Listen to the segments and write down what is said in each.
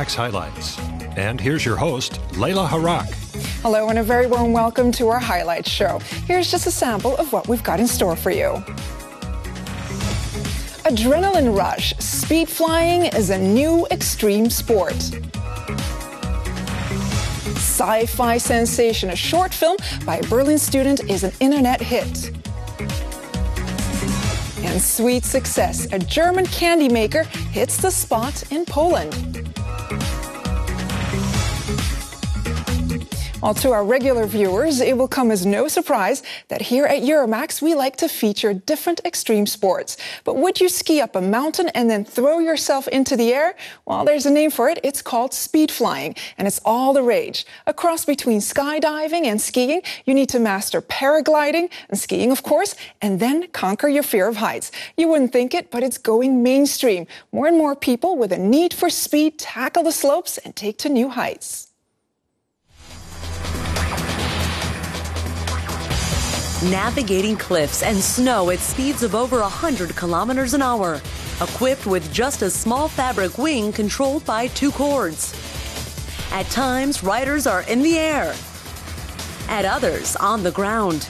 Euromaxx highlights. And here's your host, Layla Harak. Hello and a very warm welcome to our highlights show. Here's just a sample of what we've got in store for you. Adrenaline rush. Speed flying is a new extreme sport. Sci-fi sensation. A short film by a Berlin student is an internet hit. And sweet success. A German candy maker hits the spot in Poland. Well, to our regular viewers, it will come as no surprise that here at Euromaxx, we like to feature different extreme sports. But would you ski up a mountain and then throw yourself into the air? Well, there's a name for it. It's called speed flying, and it's all the rage. A cross between skydiving and skiing. You need to master paragliding and skiing, of course, and then conquer your fear of heights. You wouldn't think it, but it's going mainstream. More and more people with a need for speed tackle the slopes and take to new heights. Navigating cliffs and snow at speeds of over 100 kilometers an hour, equipped with just a small fabric wing controlled by 2 cords. At times, riders are in the air, at others on the ground.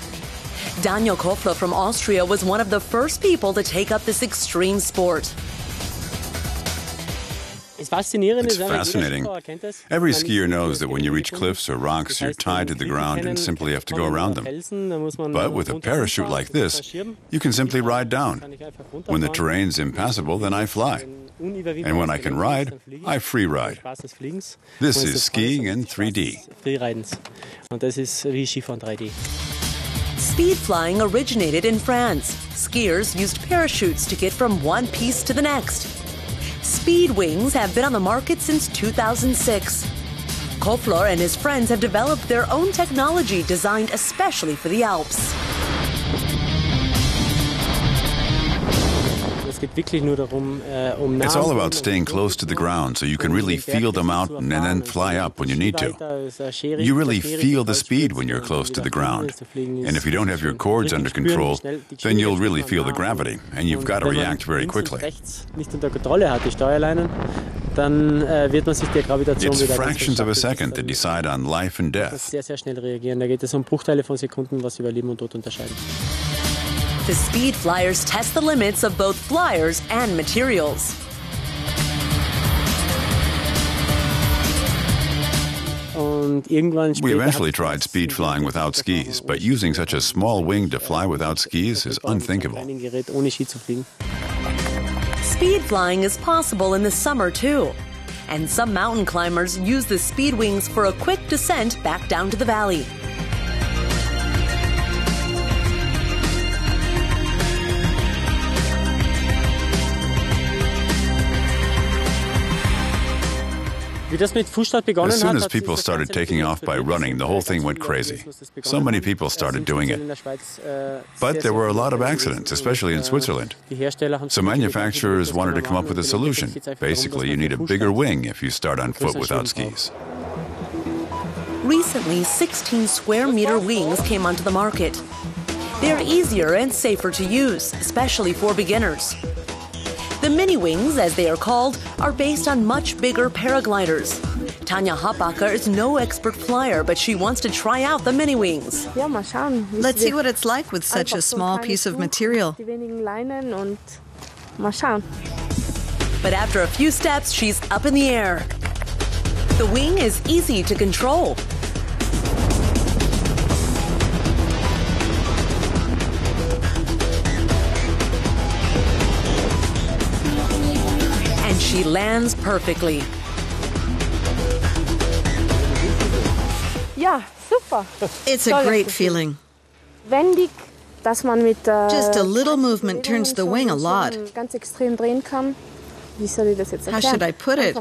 Daniel Kofler from Austria was one of the first people to take up this extreme sport. It's fascinating. Every skier knows that when you reach cliffs or rocks, you're tied to the ground and simply have to go around them. But with a parachute like this, you can simply ride down. When the terrain's impassable, then I fly. And when I can ride, I free ride. This is skiing in 3D. Speed flying originated in France. Skiers used parachutes to get from one piece to the next. Speed wings have been on the market since 2006. Kofler and his friends have developed their own technology designed especially for the Alps. It's all about staying close to the ground so you can really feel the mountain and then fly up when you need to. You really feel the speed when you're close to the ground. And if you don't have your cords under control, then you'll really feel the gravity, and you've got to react very quickly. It's fractions of a second that decide on life and death. The speed flyers test the limits of both flyers and materials. We eventually tried speed flying without skis, but using such a small wing to fly without skis is unthinkable. Speed flying is possible in the summer too. And some mountain climbers use the speed wings for a quick descent back down to the valley. As soon as people started taking off by running, the whole thing went crazy. So many people started doing it. But there were a lot of accidents, especially in Switzerland. So manufacturers wanted to come up with a solution. Basically, you need a bigger wing if you start on foot without skis. Recently, 16 square meter wings came onto the market. They're easier and safer to use, especially for beginners. The mini wings, as they are called, are based on much bigger paragliders. Tanja Happacher is no expert flyer, but she wants to try out the mini wings. Let's see what it's like with such a small piece of material. But after a few steps, she's up in the air. The wing is easy to control. She lands perfectly. It's a great feeling. Just a little movement turns the wing a lot. How should I put it?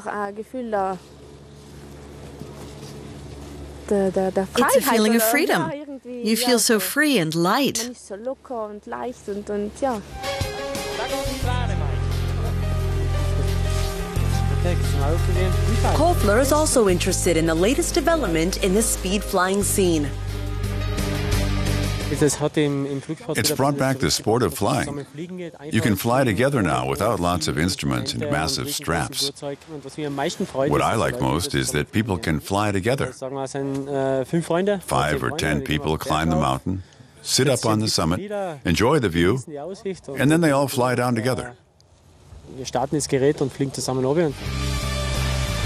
It's a feeling of freedom. You feel so free and light. Kofler is also interested in the latest development in the speed flying scene. It's brought back the sport of flying. You can fly together now without lots of instruments and massive straps. What I like most is that people can fly together. 5 or 10 people climb the mountain, sit up on the summit, enjoy the view, and then they all fly down together.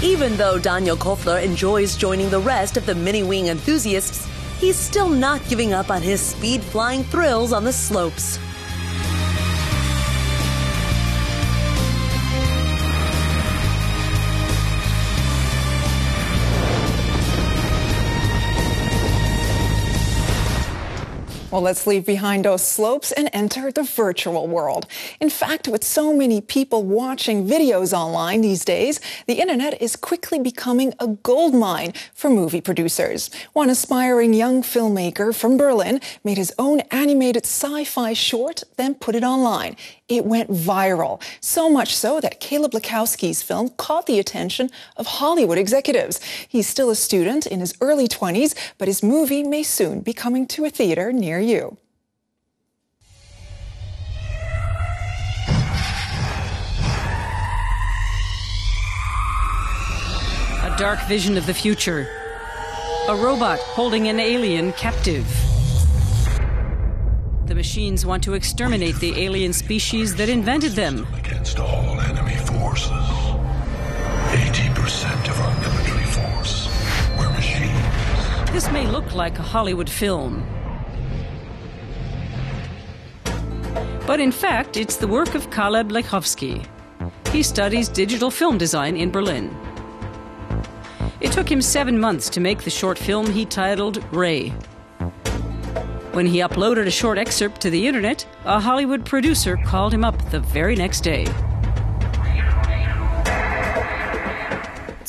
Even though Daniel Koffler enjoys joining the rest of the mini-wing enthusiasts, he's still not giving up on his speed-flying thrills on the slopes. Well, let's leave behind those slopes and enter the virtual world. In fact, with so many people watching videos online these days, the internet is quickly becoming a goldmine for movie producers. One aspiring young filmmaker from Berlin made his own animated sci-fi short, then put it online. It went viral, so much so that Caleb Lekowski's film caught the attention of Hollywood executives. He's still a student in his early 20s, but his movie may soon be coming to a theater near you. A dark vision of the future. A robot holding an alien captive. The machines want to exterminate the alien species that invented them. Against all enemy forces. 80% of our military force were machines. This may look like a Hollywood film. But in fact, it's the work of Caleb Lekowski. He studies digital film design in Berlin. It took him 7 months to make the short film he titled Ray. When he uploaded a short excerpt to the internet, a Hollywood producer called him up the very next day.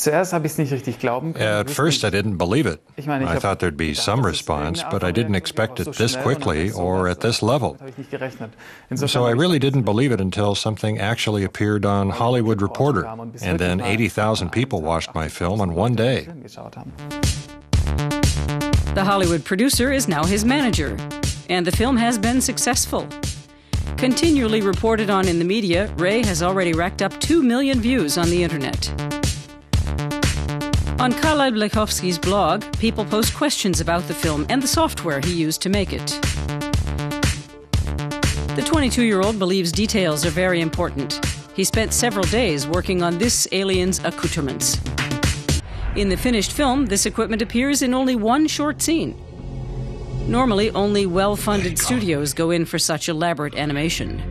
At first, I didn't believe it. I thought there'd be some response, but I didn't expect it this quickly or at this level. So I really didn't believe it until something actually appeared on Hollywood Reporter, and then 80,000 people watched my film in one day. The Hollywood producer is now his manager, and the film has been successful. Continually reported on in the media, Ray has already racked up 2 million views on the internet. On Caleb Lekowski's blog, people post questions about the film and the software he used to make it. The 22-year-old believes details are very important. He spent several days working on this alien's accoutrements. In the finished film, this equipment appears in only one short scene. Normally, only well-funded studios go in for such elaborate animation.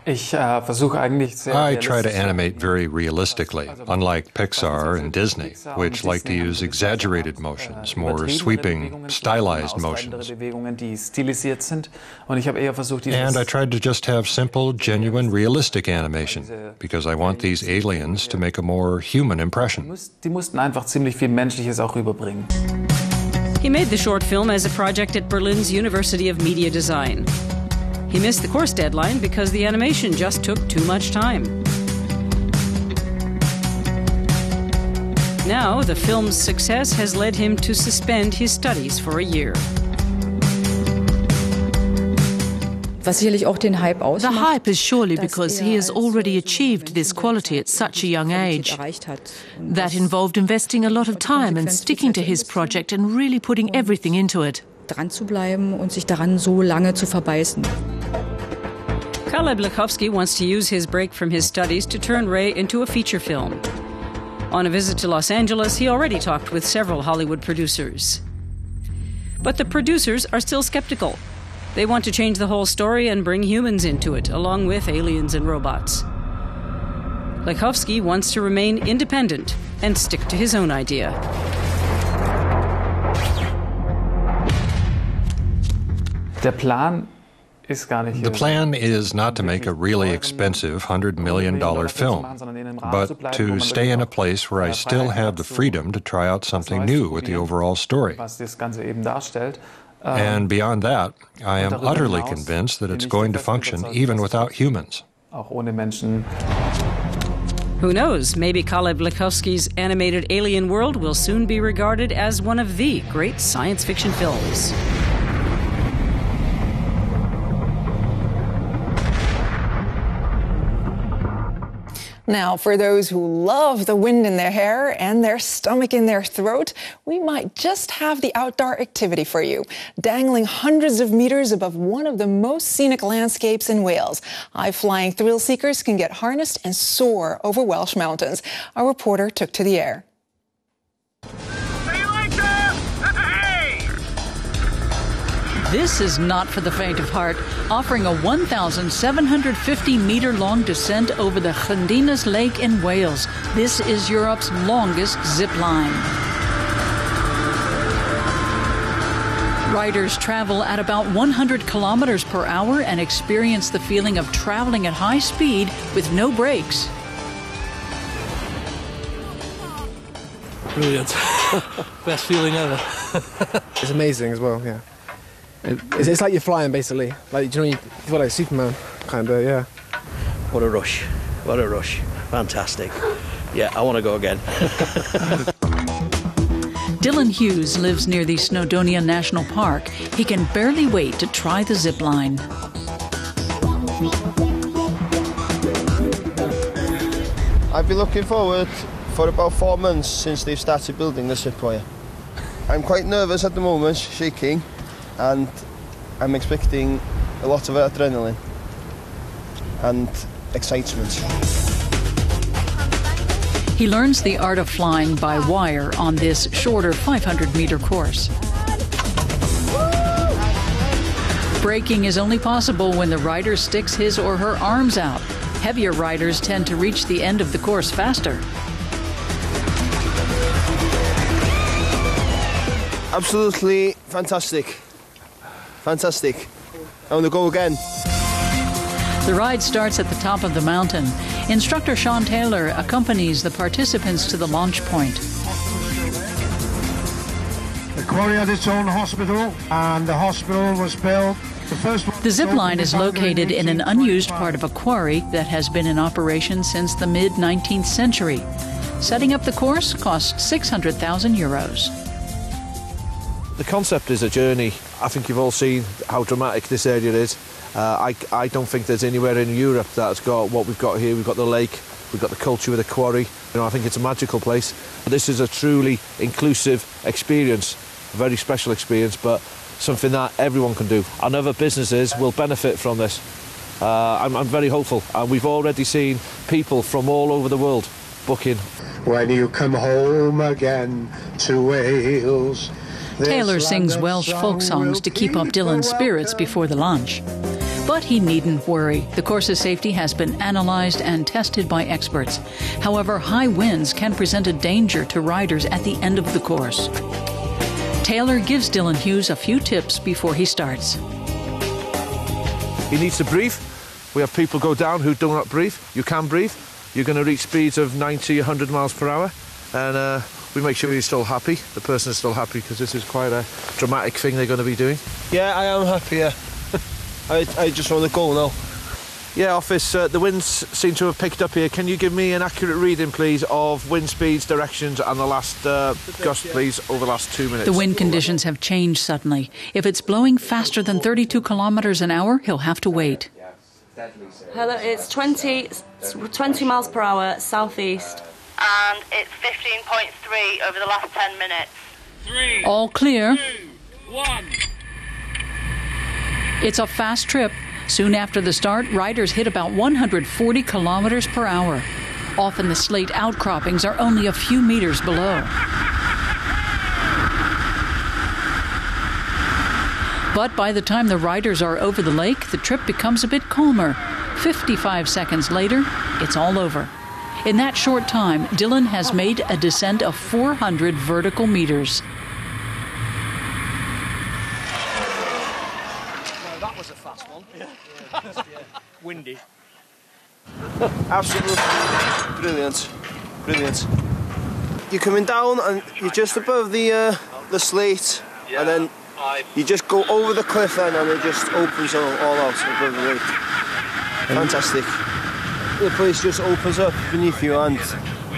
I try to animate very realistically, unlike Pixar and Disney, which like to use exaggerated motions, more sweeping, stylized motions. And I tried to just have simple, genuine, realistic animation, because I want these aliens to make a more human impression. He made the short film as a project at Berlin's University of Media Design. He missed the course deadline because the animation just took too much time. Now, the film's success has led him to suspend his studies for a year. The hype is surely because he has already achieved this quality at such a young age. That involved investing a lot of time and sticking to his project and really putting everything into it. Caleb Lekowski wants to use his break from his studies to turn Ray into a feature film. On a visit to Los Angeles, he already talked with several Hollywood producers. But the producers are still skeptical. They want to change the whole story and bring humans into it, along with aliens and robots. Lekowski wants to remain independent and stick to his own idea. The plan is not to make a really expensive $100 million film, but to stay in a place where I still have the freedom to try out something new with the overall story. And beyond that, I am utterly convinced that it's going to function even without humans. Who knows, maybe Kalev Likovsky's animated Alien World will soon be regarded as one of the great science fiction films. Now, for those who love the wind in their hair and their stomach in their throat, we might just have the outdoor activity for you. Dangling hundreds of meters above one of the most scenic landscapes in Wales, high-flying thrill seekers can get harnessed and soar over Welsh mountains. Our reporter took to the air. This is not for the faint of heart, offering a 1,750-meter-long descent over the Llandinas Lake in Wales. This is Europe's longest zip line. Riders travel at about 100 kilometers per hour and experience the feeling of traveling at high speed with no brakes. Brilliant. Best feeling ever. It's amazing as well, yeah. It's like you're flying, basically. Like, you know, you feel like Superman, kind of, yeah. What a rush. What a rush. Fantastic. Yeah, I want to go again. Dylan Hughes lives near the Snowdonia National Park. He can barely wait to try the zip line. I've been looking forward for about 4 months since they've started building the zip wire. I'm quite nervous at the moment, shaking, and I'm expecting a lot of adrenaline and excitement. He learns the art of flying by wire on this shorter 500-meter course. Braking is only possible when the rider sticks his or her arms out. Heavier riders tend to reach the end of the course faster. Absolutely fantastic. Fantastic. I want to go again. The ride starts at the top of the mountain. Instructor Sean Taylor accompanies the participants to the launch point. The quarry had its own hospital, and the hospital was built. The zip line is located in an unused part of a quarry that has been in operation since the mid-19th century. Setting up the course cost €600,000. The concept is a journey. I think you've all seen how dramatic this area is. I don't think there's anywhere in Europe that's got what we've got here. We've got the lake, we've got the culture of the quarry. You know, I think it's a magical place. This is a truly inclusive experience, a very special experience, but something that everyone can do. And other businesses will benefit from this. I'm very hopeful. And we've already seen people from all over the world booking. When you come home again to Wales. Taylor sings Welsh folk songs to keep up Dylan's spirits before the launch. But he needn't worry. The course's safety has been analysed and tested by experts. However, high winds can present a danger to riders at the end of the course. Taylor gives Dylan Hughes a few tips before he starts. He needs to breathe. We have people go down who do not breathe. You can breathe. You're going to reach speeds of 90, 100 miles per hour. And we make sure he's still happy. The person is still happy because this is quite a dramatic thing they're going to be doing. Yeah, I am happy, yeah. I just want to go now. Yeah, office, the winds seem to have picked up here. Can you give me an accurate reading, please, of wind speeds, directions and the last gust, please, over the last 2 minutes? The wind conditions have changed suddenly. If it's blowing faster than 32 kilometres an hour, he'll have to wait. Hello, it's 20 miles per hour southeast. And it's 15.3 over the last 10 minutes. 3, all clear. 2, 1. It's a fast trip. Soon after the start, riders hit about 140 kilometers per hour. Often the slate outcroppings are only a few meters below. But by the time the riders are over the lake, the trip becomes a bit calmer. 55 seconds later, it's all over. In that short time, Dylan has made a descent of 400 vertical meters. Well, that was a fast one. Yeah. Windy. Absolutely brilliant. Brilliant. You're coming down and you're just above the slate, and then you just go over the cliff then, and it just opens all out above the lake. Fantastic. the place just opens up beneath you and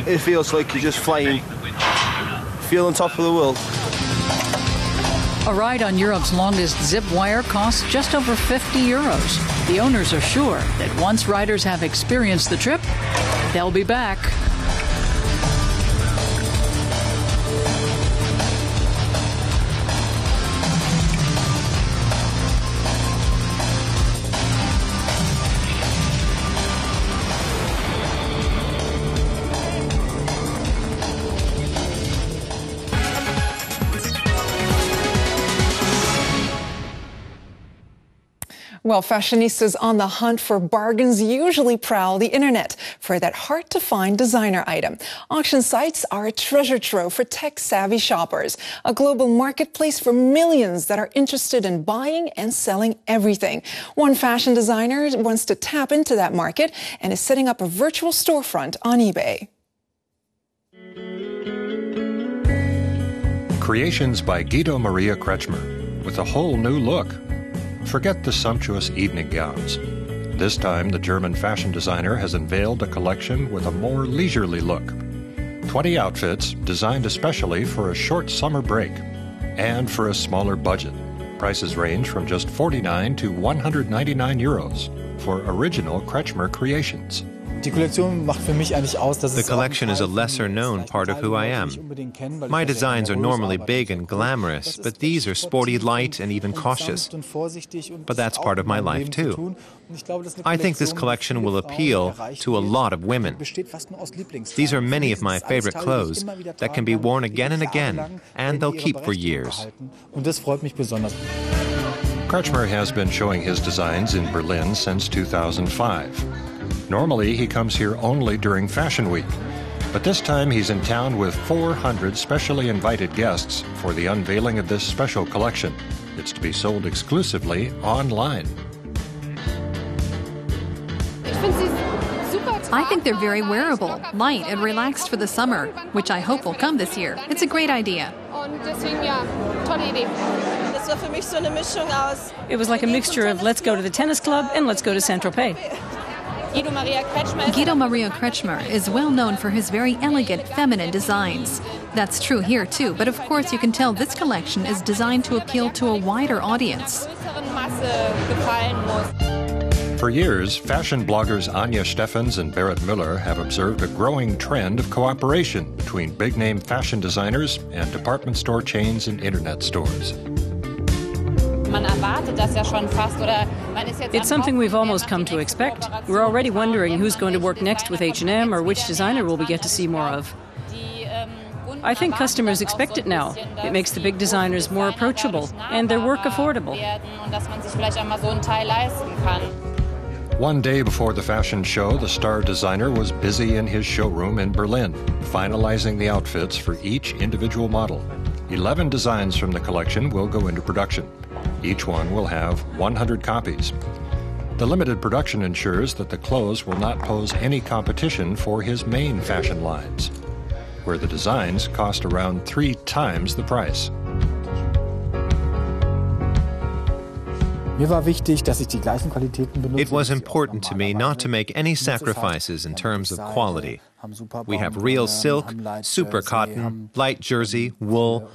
it feels like you're just flying. Feel on top of the world. A ride on Europe's longest zip wire costs just over 50 euros. The owners are sure that once riders have experienced the trip, they'll be back. Well, fashionistas on the hunt for bargains usually prowl the internet for that hard-to-find designer item. Auction sites are a treasure trove for tech-savvy shoppers, a global marketplace for millions that are interested in buying and selling everything. One fashion designer wants to tap into that market and is setting up a virtual storefront on eBay. Creations by Guido Maria Kretschmer, with a whole new look. Forget the sumptuous evening gowns. This time, the German fashion designer has unveiled a collection with a more leisurely look. 20 outfits designed especially for a short summer break and for a smaller budget. Prices range from just 49 to 199 euros for original Kretschmer creations. The collection is a lesser-known part of who I am. My designs are normally big and glamorous, but these are sporty, light, and even cautious. But that's part of my life, too. I think this collection will appeal to a lot of women. These are many of my favorite clothes that can be worn again and again, and they'll keep for years. Kretschmer has been showing his designs in Berlin since 2005. Normally, he comes here only during Fashion Week, but this time he's in town with 400 specially invited guests for the unveiling of this special collection. It's to be sold exclusively online. I think they're very wearable, light and relaxed for the summer, which I hope will come this year. It's a great idea. It was like a mixture of let's go to the tennis club and let's go to Saint-Tropez. Guido Maria Kretschmer is well known for his very elegant, feminine designs. That's true here too, but of course you can tell this collection is designed to appeal to a wider audience. For years, fashion bloggers Anja Steffens and Berit Müller have observed a growing trend of cooperation between big-name fashion designers and department store chains and internet stores. It's something we've almost come to expect. We're already wondering who's going to work next with H&M or which designer will we get to see more of. I think customers expect it now. It makes the big designers more approachable and their work affordable. One day before the fashion show, the star designer was busy in his showroom in Berlin, finalizing the outfits for each individual model. 11 designs from the collection will go into production. Each one will have 100 copies. The limited production ensures that the clothes will not pose any competition for his main fashion lines, where the designs cost around 3 times the price. It was important to me not to make any sacrifices in terms of quality. We have real silk, super cotton, light jersey, wool.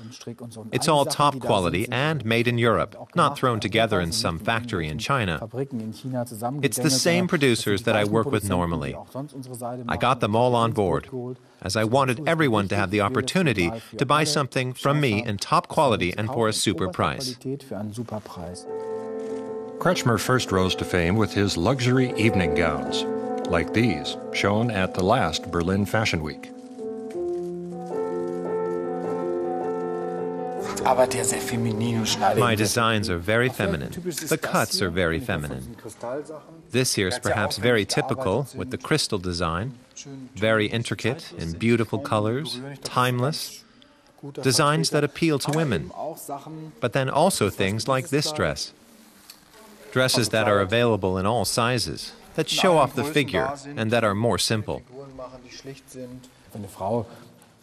It's all top quality and made in Europe, not thrown together in some factory in China. It's the same producers that I work with normally. I got them all on board, as I wanted everyone to have the opportunity to buy something from me in top quality and for a super price. Kretschmer first rose to fame with his luxury evening gowns, like these, shown at the last Berlin Fashion Week. My designs are very feminine. The cuts are very feminine. This here is perhaps very typical with the crystal design, very intricate in beautiful colors, timeless, designs that appeal to women, but then also things like this dress. Dresses that are available in all sizes, that show off the figure and that are more simple.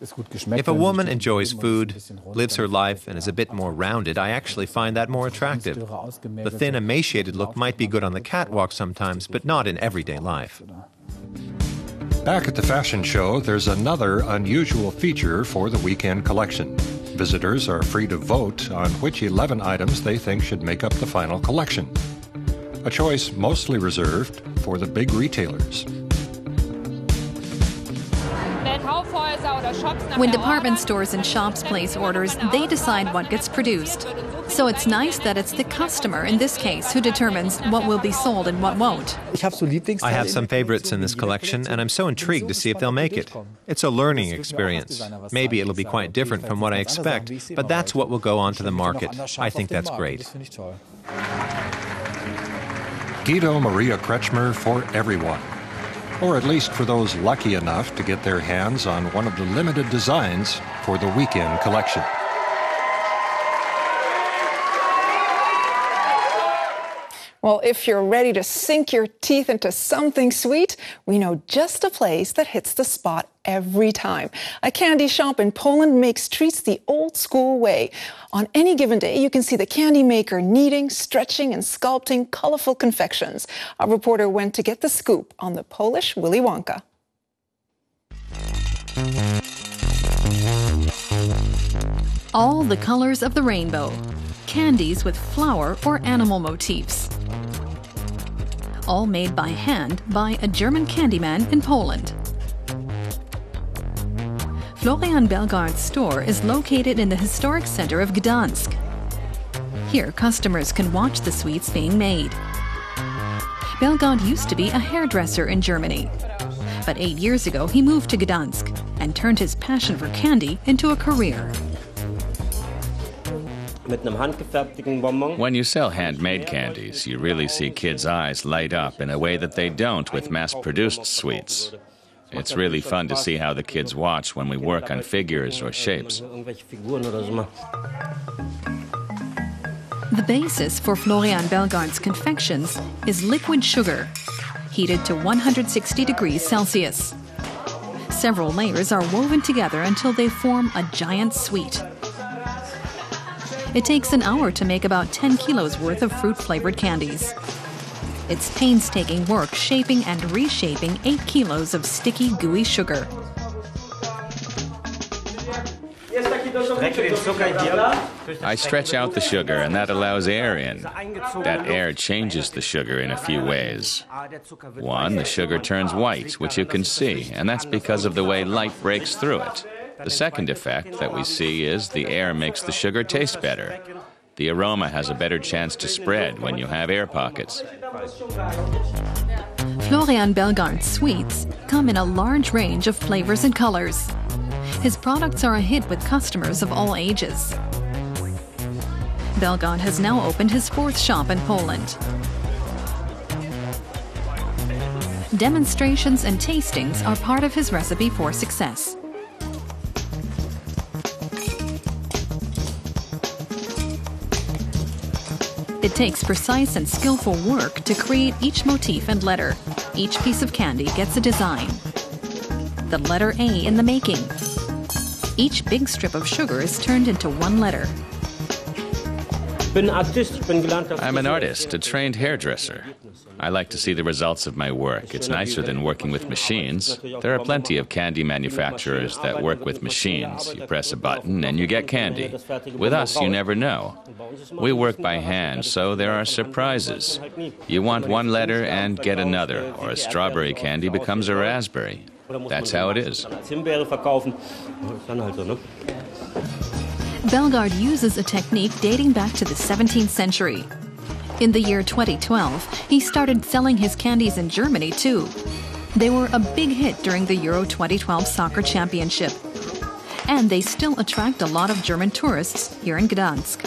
If a woman enjoys food, lives her life, and is a bit more rounded, I actually find that more attractive. The thin, emaciated look might be good on the catwalk sometimes, but not in everyday life. Back at the fashion show, there's another unusual feature for the weekend collection. Visitors are free to vote on which 11 items they think should make up the final collection. A choice mostly reserved for the big retailers. When department stores and shops place orders, they decide what gets produced. So it's nice that it's the customer, in this case, who determines what will be sold and what won't. I have some favorites in this collection, and I'm so intrigued to see if they'll make it. It's a learning experience. Maybe it'll be quite different from what I expect, but that's what will go onto the market. I think that's great. Guido Maria Kretschmer for everyone, or at least for those lucky enough to get their hands on one of the limited designs for the weekend collection. Well, if you're ready to sink your teeth into something sweet, we know just a place that hits the spot every time. A candy shop in Poland makes treats the old-school way. On any given day, you can see the candy maker kneading, stretching, and sculpting colorful confections. Our reporter went to get the scoop on the Polish Willy Wonka. All the colors of the rainbow. Candies with flower or animal motifs. All made by hand by a German candyman in Poland. Florian Belgard's store is located in the historic center of Gdansk. Here, customers can watch the sweets being made. Belgard used to be a hairdresser in Germany. But 8 years ago, he moved to Gdansk and turned his passion for candy into a career. When you sell handmade candies, you really see kids' eyes light up in a way that they don't with mass-produced sweets. It's really fun to see how the kids watch when we work on figures or shapes. The basis for Florian Belgard's confections is liquid sugar, heated to 160 degrees Celsius. Several layers are woven together until they form a giant sweet. It takes an hour to make about 10 kilos worth of fruit-flavored candies. It's painstaking work shaping and reshaping 8 kilos of sticky, gooey sugar. I stretch out the sugar, and that allows air in. That air changes the sugar in a few ways. One, the sugar turns white, which you can see, and that's because of the way light breaks through it. The second effect that we see is the air makes the sugar taste better. The aroma has a better chance to spread when you have air pockets. Florian Belgard's sweets come in a large range of flavors and colors. His products are a hit with customers of all ages. Belgard has now opened his 4th shop in Poland. Demonstrations and tastings are part of his recipe for success. It takes precise and skillful work to create each motif and letter. Each piece of candy gets a design. The letter A in the making. Each big strip of sugar is turned into one letter. I'm an artist, a trained hairdresser. I like to see the results of my work. It's nicer than working with machines. There are plenty of candy manufacturers that work with machines. You press a button and you get candy. With us, you never know. We work by hand, so there are surprises. You want one letter and get another, or a strawberry candy becomes a raspberry. That's how it is. Belgard uses a technique dating back to the 17th century. In the year 2012, he started selling his candies in Germany too. They were a big hit during the Euro 2012 soccer championship. And they still attract a lot of German tourists here in Gdansk.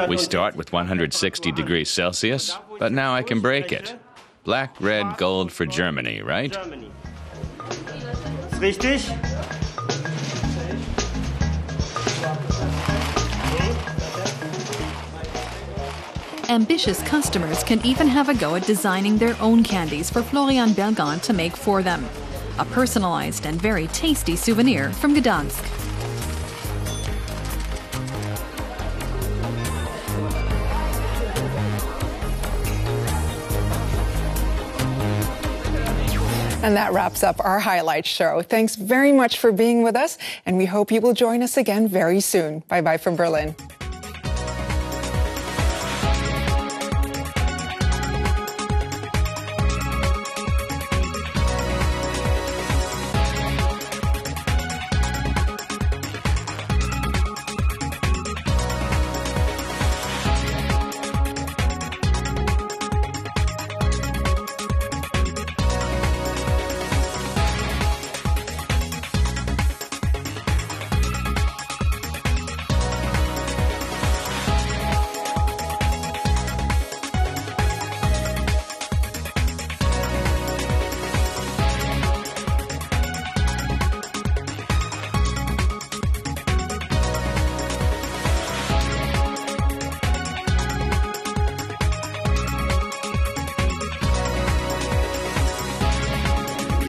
We start with 160 degrees Celsius, but now I can break it. Black, red, gold for Germany, right? Richtig. Ambitious customers can even have a go at designing their own candies for Florian Belgard to make for them. A personalized and very tasty souvenir from Gdansk. And that wraps up our highlight show. Thanks very much for being with us, and we hope you will join us again very soon. Bye-bye from Berlin.